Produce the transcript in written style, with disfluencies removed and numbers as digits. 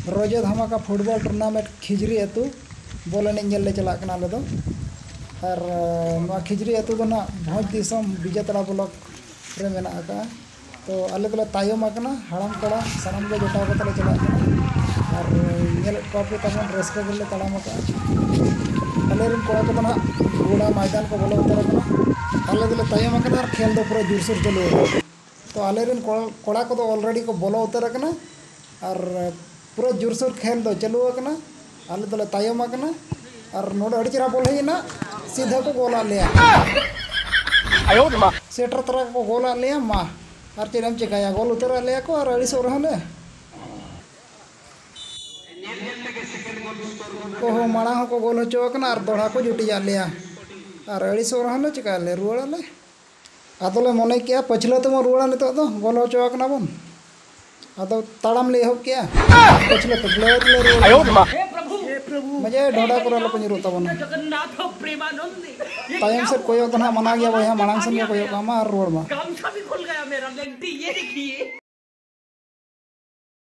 रोजे धमाका football tournament खिजरी अतु बॉल एनल ले चलाकना आले दो और खिजरी अतु दो ना भोज दिसम विजेतड़ा ब्लॉक रे मेना का तो आले दले तायम आकना हड़ाम कड़ा सनम ले जोटाव कतले चलाकना और नेल कॉपी तमन रस्का गले तड़ाम का आले रिन कोड़ा को ना गोड़ा मैदान को बोलो उतर कना आले दले तायम आकना और खेल दो पूरा जोरसोर चलो तो आले रिन कोड़ा को तो ऑलरेडी को बोलो उतर कना और पूरा जोरसोर खेल दो चलू आकना आले दले तायम आकना और नोड अड़ी चरा बोल है ना सीधा को गोला लिया सेटर तरह को गोला लिया मा और चेम चिकाया गोल उतर लिया को और अड़ी सो रहा को माड़ा को गोल हचोकना और दोड़ा को जुटी जा लिया और अड़ी सो रहा चिका ले रुआड़े आदोले मने किया पछले तो रुआड़ा नितो दो गोल हचोकना बन आदो ताड़ाम ले हो क्या पछले ले रुआड़ा मजे ढोड़ा पूरा लो पंजरू तबना तायम से कोई तो ना मना गया भैया मांग से कोई का मा रोड में गामछा भी खुल गया मेरा ये देखिए।